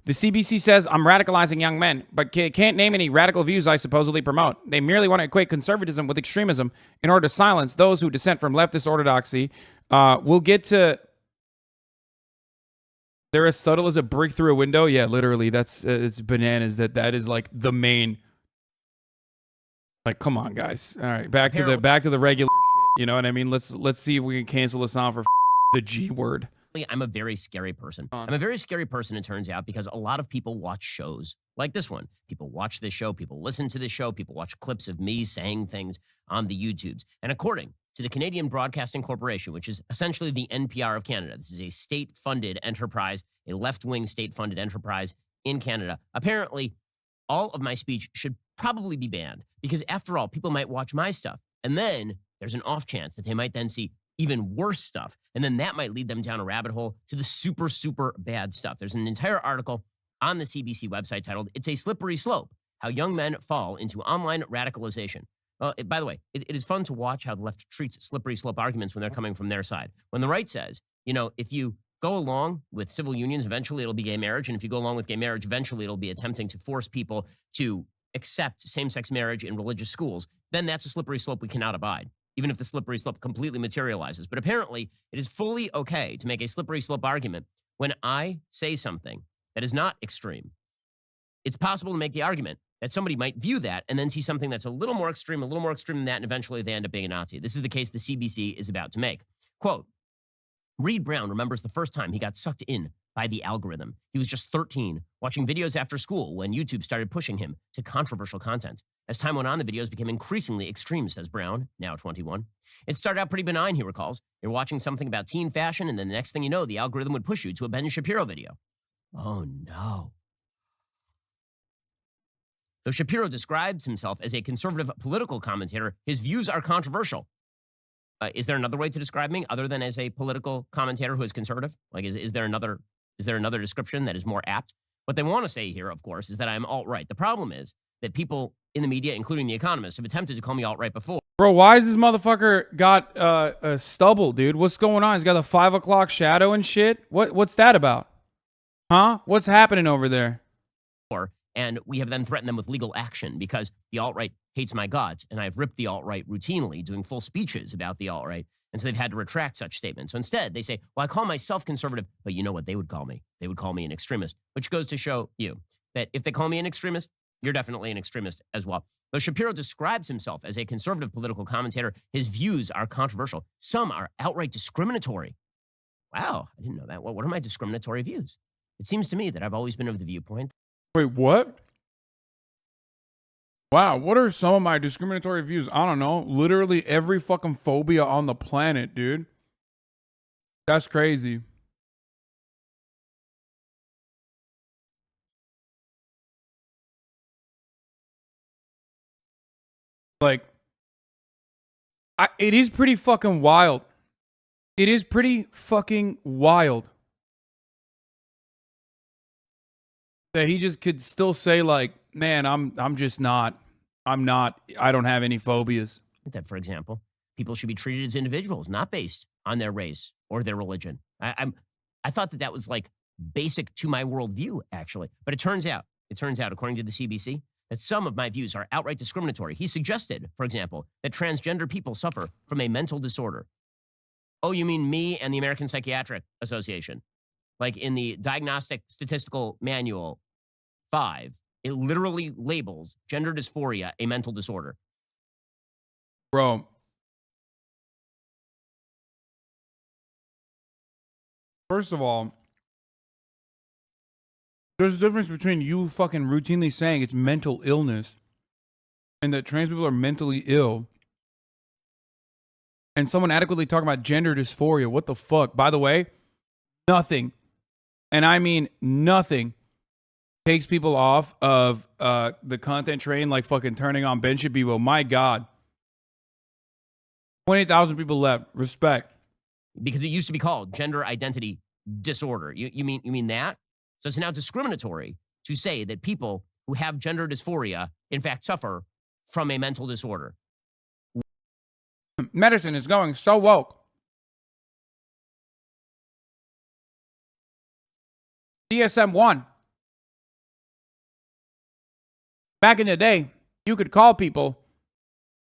The CBC says I'm radicalizing young men, but can't name any radical views I supposedly promote. They merely want to equate conservatism with extremism in order to silence those who dissent from leftist orthodoxy. We'll get to... They're as subtle as a brick through a window. Yeah, literally. That's it's bananas that is like the main... Like, come on, guys. All right, back to the regular shit. You know what I mean? Let's see if we can cancel this on for the G word. I'm a very scary person. I'm a very scary person, it turns out, because a lot of people watch shows like this one. People watch this show. People listen to this show. People watch clips of me saying things on the YouTubes. And according to the Canadian Broadcasting Corporation, which is essentially the NPR of Canada, this is a state-funded enterprise, a left-wing state-funded enterprise in Canada. Apparently, all of my speech should probably be banned because, after all, people might watch my stuff. And then there's an off chance that they might then see even worse stuff. And then that might lead them down a rabbit hole to the super, super bad stuff. There's an entire article on the CBC website titled, "It's a Slippery Slope, How Young Men Fall into Online Radicalization." Well, by the way, it is fun to watch how the left treats slippery slope arguments when they're coming from their side. When the right says, you know, if you go along with civil unions, eventually it'll be gay marriage. And if you go along with gay marriage, eventually it'll be attempting to force people to accept same-sex marriage in religious schools. Then that's a slippery slope we cannot abide, even if the slippery slope completely materializes. But apparently, it is fully okay to make a slippery slope argument when I say something that is not extreme. It's possible to make the argument that somebody might view that and then see something that's a little more extreme than that, and eventually they end up being a Nazi. This is the case the CBC is about to make. Quote, Reed Brown remembers the first time he got sucked in by the algorithm. He was just 13, watching videos after school when YouTube started pushing him to controversial content. As time went on, the videos became increasingly extreme, says Brown, now 21. It started out pretty benign, he recalls. You're watching something about teen fashion, and then the next thing you know, the algorithm would push you to a Ben Shapiro video. Oh, no. Though Shapiro describes himself as a conservative political commentator, his views are controversial. Is there another way to describe me other than as a political commentator who is conservative? Like, is there another description that is more apt? What they want to say here, of course, is that I'm alt-right. The problem is that people in the media, including The Economist, have attempted to call me alt-right before. Bro, why is this motherfucker got a stubble, dude? What's going on? He's got a 5 o'clock shadow and shit? What's that about? Huh? What's happening over there? And we have then threatened them with legal action because the alt-right hates my guts, and I've ripped the alt-right routinely, doing full speeches about the alt-right, and so they've had to retract such statements. So instead, they say, well, I call myself conservative, but you know what they would call me? They would call me an extremist, which goes to show you that if they call me an extremist, you're definitely an extremist as well. Though Shapiro describes himself as a conservative political commentator, his views are controversial. Some are outright discriminatory. Wow, I didn't know that. Well, what are my discriminatory views? It seems to me that I've always been of the viewpoint. Wait, what? Wow, what are some of my discriminatory views? I don't know. Literally every fucking phobia on the planet, dude. That's crazy. Like, it is pretty fucking wild. It is pretty fucking wild that he just could still say, like, man, I don't have any phobias. That, for example, people should be treated as individuals, not based on their race or their religion. I thought that was like basic to my worldview, actually. But it turns out, according to the CBC, that some of my views are outright discriminatory. He suggested, for example, that transgender people suffer from a mental disorder. Oh, you mean me and the American Psychiatric Association? Like in the Diagnostic Statistical Manual 5, it literally labels gender dysphoria a mental disorder. Bro. First of all, there's a difference between you fucking routinely saying it's mental illness and that trans people are mentally ill and someone adequately talking about gender dysphoria. What the fuck? By the way, nothing, and I mean nothing, takes people off of the content train like fucking turning on Ben Shapiro. My God. 20,000 people left. Respect. Because it used to be called gender identity disorder. You mean that? So it's now discriminatory to say that people who have gender dysphoria, in fact, suffer from a mental disorder. Medicine is going so woke. DSM-1. Back in the day, you could call people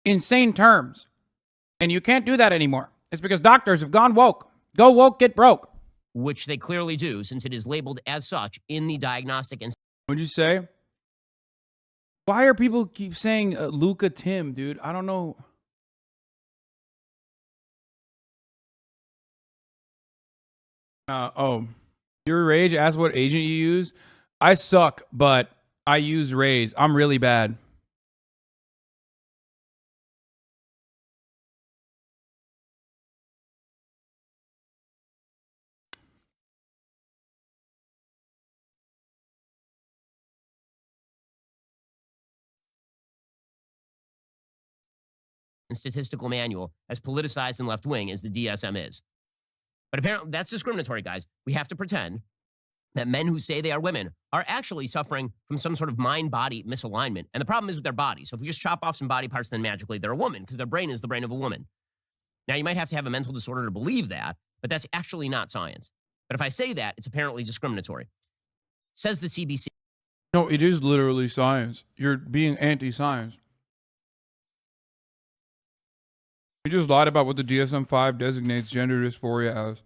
insane terms, and you can't do that anymore. It's because doctors have gone woke. Go woke, get broke. Which they clearly do, since it is labeled as such in the diagnostic and What'd you say? Why are people keep saying Luca Tim, dude? I don't know. Your Rage asked what agent you use. I suck, but I use Raze. I'm really bad. statistical manual as politicized and left-wing as the DSM is. But apparently that's discriminatory, guys. We have to pretend that men who say they are women are actually suffering from some sort of mind-body misalignment. And the problem is with their body. So if we just chop off some body parts, then magically they're a woman because their brain is the brain of a woman. Now, you might have to have a mental disorder to believe that, but that's actually not science. But if I say that, it's apparently discriminatory. Says the CBC. No, it is literally science. You're being anti-science. You just lied about what the DSM-5 designates gender dysphoria as.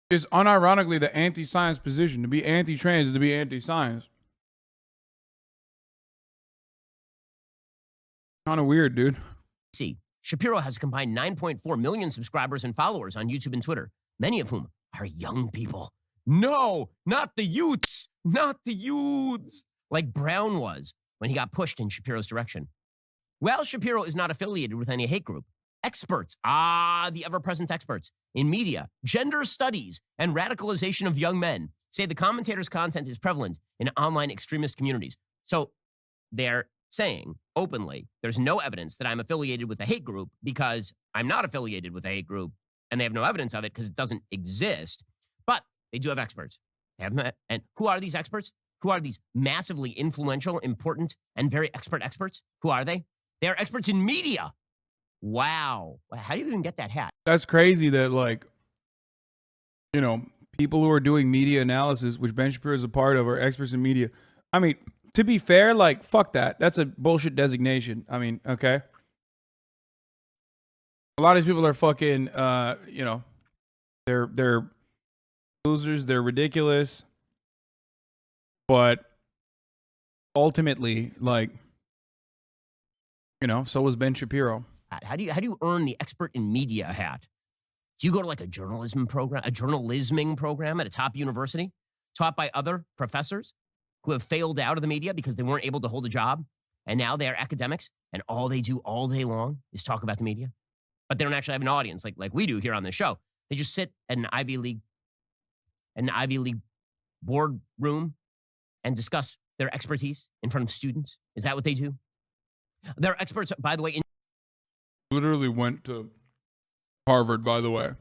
It's unironically the anti-science position. To be anti-trans is to be anti-science. Kind of weird, dude. See, Shapiro has a combined 9.4 million subscribers and followers on YouTube and Twitter, many of whom are young people. No, not the youths, not the youths, like Brown was when he got pushed in Shapiro's direction. Well, Shapiro is not affiliated with any hate group. Experts, the ever-present experts in media, gender studies, and radicalization of young men say the commentator's content is prevalent in online extremist communities. So they're saying openly, there's no evidence that I'm affiliated with a hate group because I'm not affiliated with a hate group, and they have no evidence of it because it doesn't exist. But they do have experts. They have them, and who are these experts? Who are these massively influential, important, and very expert experts? Who are they? They are experts in media. Wow. How do you even get that hat? That's crazy that, like, you know, people who are doing media analysis, which Ben Shapiro is a part of, are experts in media. I mean, to be fair, like, fuck that. That's a bullshit designation. I mean, okay. A lot of these people are fucking, you know, they're losers. They're ridiculous. But ultimately, like, you know, so was Ben Shapiro. How do you earn the expert in media hat? Do you go to like a journalisming program at a top university taught by other professors who have failed out of the media because they weren't able to hold a job, and now they are academics and all they do all day long is talk about the media? But they don't actually have an audience like we do here on this show. They just sit at an Ivy League boardroom and discuss their expertise in front of students. Is that what they do? They're experts, by the way. Literally went to Harvard, by the way.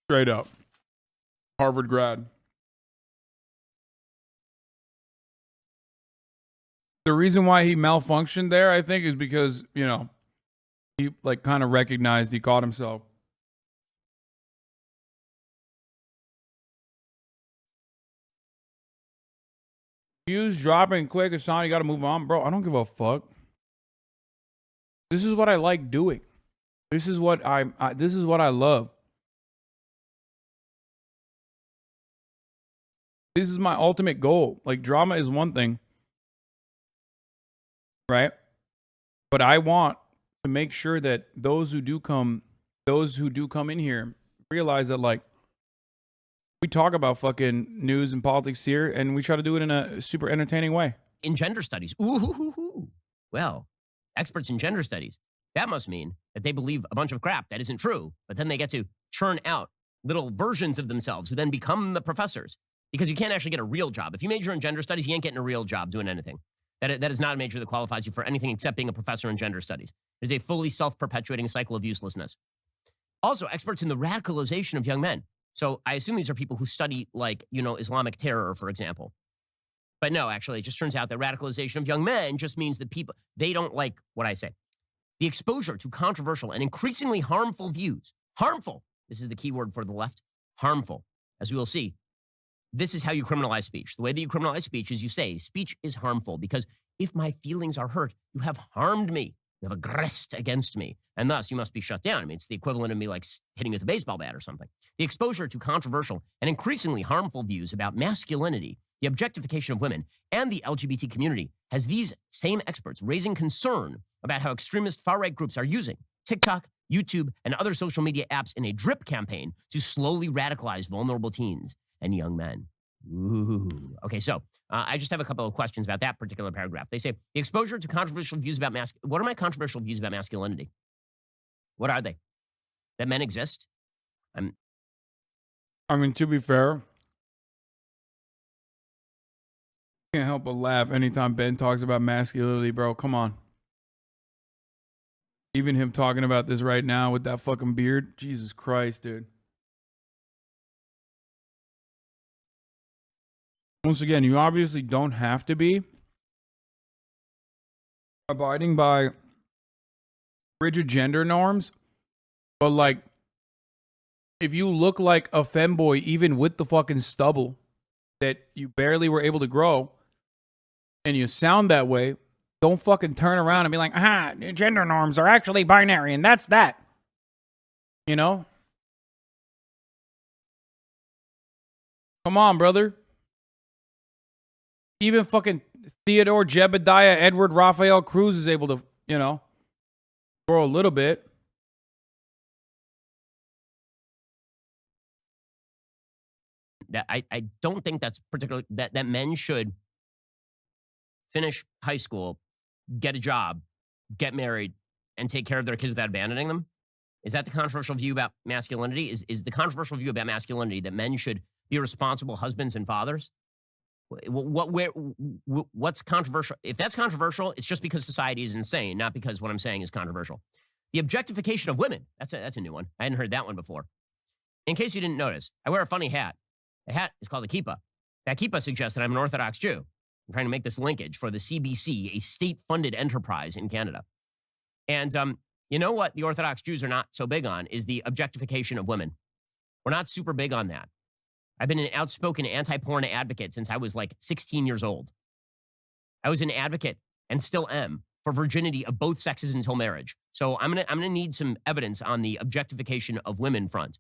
Straight up. Harvard grad. The reason why he malfunctioned there, I think, is because, you know, he like kind of recognized he caught himself. Use, drop, and click a song. You got to move on, bro. I don't give a fuck. This is what I like doing. This is what this is what I love. This is my ultimate goal. Like, drama is one thing, right? But I want to make sure that those who do come in here realize that, like, we talk about fucking news and politics here, and we try to do it in a super entertaining way. In gender studies. Ooh. Well, experts in gender studies. That must mean that they believe a bunch of crap that isn't true, but then they get to churn out little versions of themselves who then become the professors. Because you can't actually get a real job. If you major in gender studies, you ain't getting a real job doing anything. That is not a major that qualifies you for anything except being a professor in gender studies. It is a fully self-perpetuating cycle of uselessness. Also, experts in the radicalization of young men. So I assume these are people who study, like, you know, Islamic terror, for example. But no, actually, it just turns out that radicalization of young men just means that people, they don't like what I say. The exposure to controversial and increasingly harmful views. Harmful. This is the key word for the left. Harmful. As we will see, this is how you criminalize speech. The way that you criminalize speech is you say, speech is harmful because if my feelings are hurt, you have harmed me. You have aggressed against me, and thus you must be shut down. I mean, it's the equivalent of me like hitting you with a baseball bat or something. The exposure to controversial and increasingly harmful views about masculinity, the objectification of women, and the LGBT community has these same experts raising concern about how extremist far-right groups are using TikTok, YouTube, and other social media apps in a drip campaign to slowly radicalize vulnerable teens and young men. Ooh. Okay, so I just have a couple of questions about that particular paragraph. They say, the exposure to controversial views about what are my controversial views about masculinity? What are they? That men exist? I mean, to be fair, can't help but laugh anytime Ben talks about masculinity, bro. Come on. Even him talking about this right now with that fucking beard. Jesus Christ, dude. Once again, you obviously don't have to be abiding by rigid gender norms, but like, if you look like a femboy, even with the fucking stubble that you barely were able to grow, and you sound that way, don't fucking turn around and be like, gender norms are actually binary, and that's that. You know? Come on, brother. Even fucking Theodore Jebediah Edward Raphael Cruz is able to, you know, grow a little bit. I don't think that's particularly that men should finish high school, get a job, get married, and take care of their kids without abandoning them. Is that the controversial view about masculinity? Is the controversial view about masculinity that men should be responsible husbands and fathers? What's controversial? If that's controversial, it's just because society is insane, not because what I'm saying is controversial. The objectification of women. That's a new one. I hadn't heard that one before. In case you didn't notice, I wear a funny hat. The hat is called a kippah. That kippah suggests that I'm an Orthodox Jew. I'm trying to make this linkage for the CBC, a state-funded enterprise in Canada. And you know what the Orthodox Jews are not so big on is the objectification of women. We're not super big on that. I've been an outspoken anti-porn advocate since I was like 16 years old. I was an advocate and still am for virginity of both sexes until marriage. So I'm gonna need some evidence on the objectification of women front.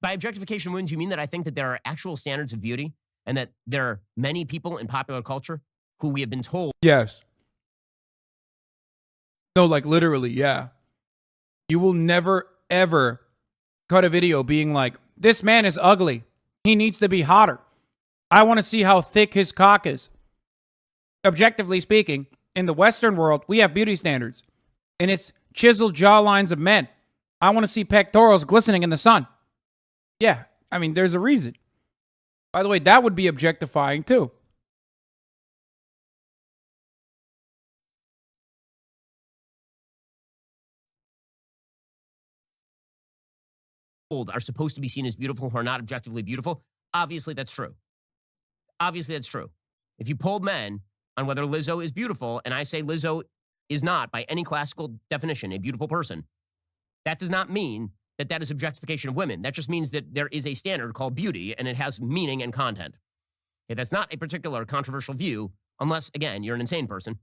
By objectification of women, do you mean that I think that there are actual standards of beauty and that there are many people in popular culture who we have been told? Yes. No, like literally, yeah. You will never, ever cut a video being like, this man is ugly. He needs to be hotter. I want to see how thick his cock is. Objectively speaking, in the Western world, we have beauty standards. And it's chiseled jawlines of men. I want to see pectorals glistening in the sun. Yeah, I mean, there's a reason. By the way, that would be objectifying too. Are supposed to be seen as beautiful who are not objectively beautiful. Obviously, that's true. Obviously, that's true. If you polled men on whether Lizzo is beautiful, and I say Lizzo is not, by any classical definition, a beautiful person, that does not mean that that is objectification of women. That just means that there is a standard called beauty, and it has meaning and content. Okay, that's not a particular controversial view, unless, again, you're an insane person.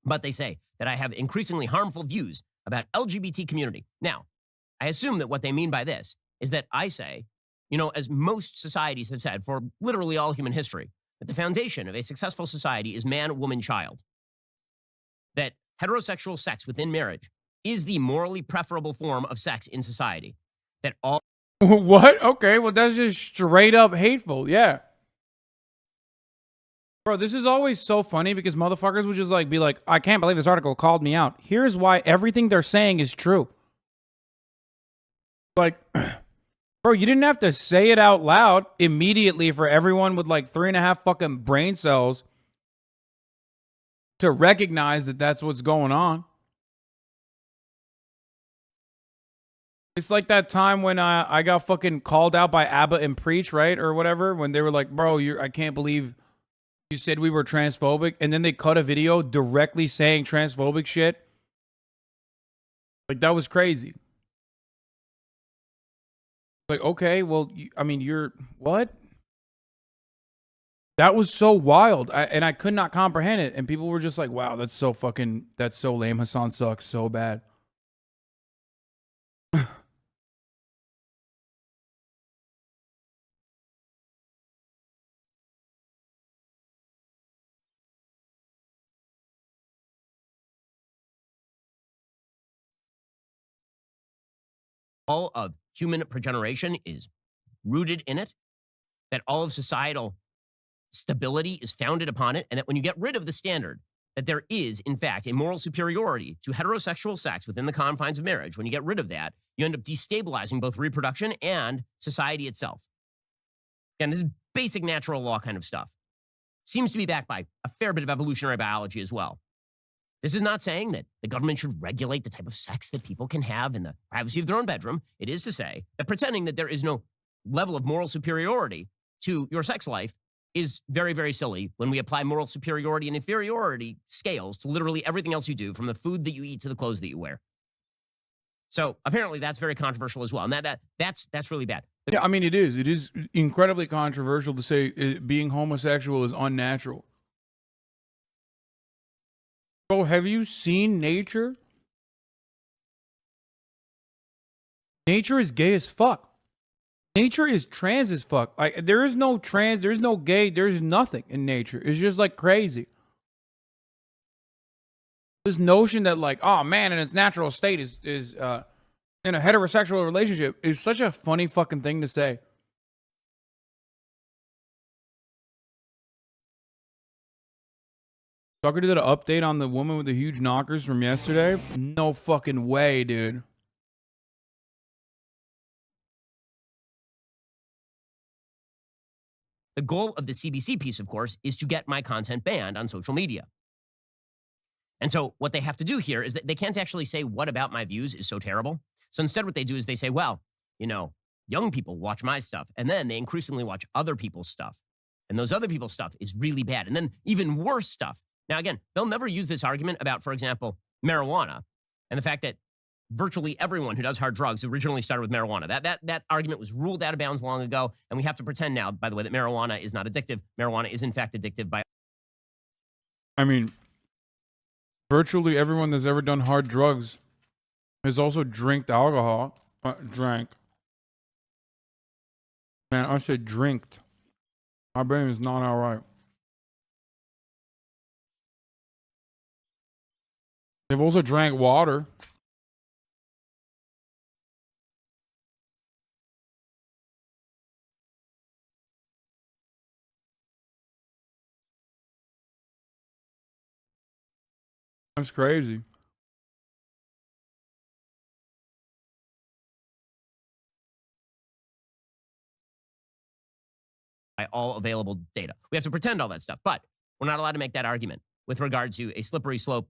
But they say that I have increasingly harmful views about LGBT community. Now, I assume that what they mean by this is that I say, you know, as most societies have said for literally all human history, that the foundation of a successful society is man, woman, child. That heterosexual sex within marriage is the morally preferable form of sex in society. That all... What? Okay, well, that's just straight up hateful. Yeah. Bro, this is always so funny because motherfuckers would just like be like, I can't believe this article called me out. Here's why everything they're saying is true. Like, bro, you didn't have to say it out loud immediately for everyone with like 3.5 fucking brain cells to recognize that that's what's going on. It's like that time when I got fucking called out by ABBA and Preach, right? Or whatever, when they were like, bro, I can't believe you said we were transphobic. And then they cut a video directly saying transphobic shit. Like, that was crazy. Like, okay, well, I mean, you're what? That was so wild. And I could not comprehend it. And people were just like, wow, that's so lame. Hasan sucks so bad. All of human progeneration is rooted in it, that all of societal stability is founded upon it, and that when you get rid of the standard that there is, in fact, a moral superiority to heterosexual sex within the confines of marriage, when you get rid of that, you end up destabilizing both reproduction and society itself. And this is basic natural law kind of stuff. Seems to be backed by a fair bit of evolutionary biology as well. This is not saying that the government should regulate the type of sex that people can have in the privacy of their own bedroom. It is to say that pretending that there is no level of moral superiority to your sex life is very, very silly when we apply moral superiority and inferiority scales to literally everything else you do, from the food that you eat to the clothes that you wear. So apparently that's very controversial as well. And that's really bad. Yeah, I mean, it is. It is incredibly controversial to say being homosexual is unnatural. Bro, have you seen nature? Nature is gay as fuck. Nature is trans as fuck. Like, there is no trans, there's no gay, there's nothing in nature. It's just like crazy. This notion that, like, oh man, in its natural state is in a heterosexual relationship is such a funny fucking thing to say. Tucker did an update on the woman with the huge knockers from yesterday. No fucking way, dude. The goal of the CBC piece, of course, is to get my content banned on social media. And so what they have to do here is that they can't actually say what about my views is so terrible. So instead what they do is they say, well, you know, young people watch my stuff, and then they increasingly watch other people's stuff. And those other people's stuff is really bad. And then even worse stuff. Now, again, they'll never use this argument about, for example, marijuana and the fact that virtually everyone who does hard drugs originally started with marijuana. That argument was ruled out of bounds long ago, and we have to pretend now, by the way, that marijuana is not addictive. Marijuana is, in fact, addictive by... I mean, virtually everyone that's ever done hard drugs has also drinked alcohol. Drank. Man, I said drinked. My brain is not all right. They've also drank water. That's crazy. all available data. We have to pretend all that stuff, but we're not allowed to make that argument with regard to a slippery slope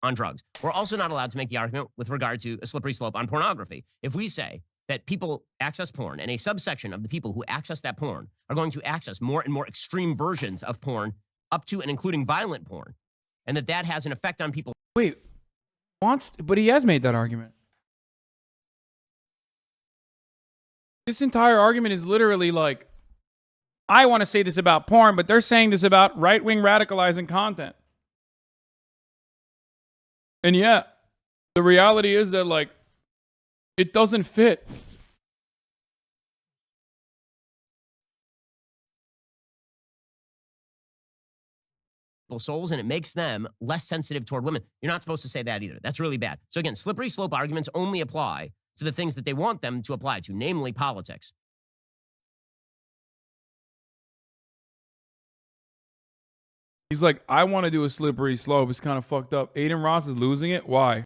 on drugs. We're also not allowed to make the argument with regard to a slippery slope on pornography. If we say that people access porn and a subsection of the people who access that porn are going to access more and more extreme versions of porn up to and including violent porn, and that has an effect on people. Wait, but he has made that argument. This entire argument is literally like, I want to say this about porn, but they're saying this about right-wing radicalizing content. And yeah, the reality is that, like, it doesn't fit. Souls, and it makes them less sensitive toward women. You're not supposed to say that either. That's really bad. So again, slippery slope arguments only apply to the things that they want them to apply to, namely politics. He's like, I want to do a slippery slope. It's kind of fucked up. Aiden Ross is losing it. Why?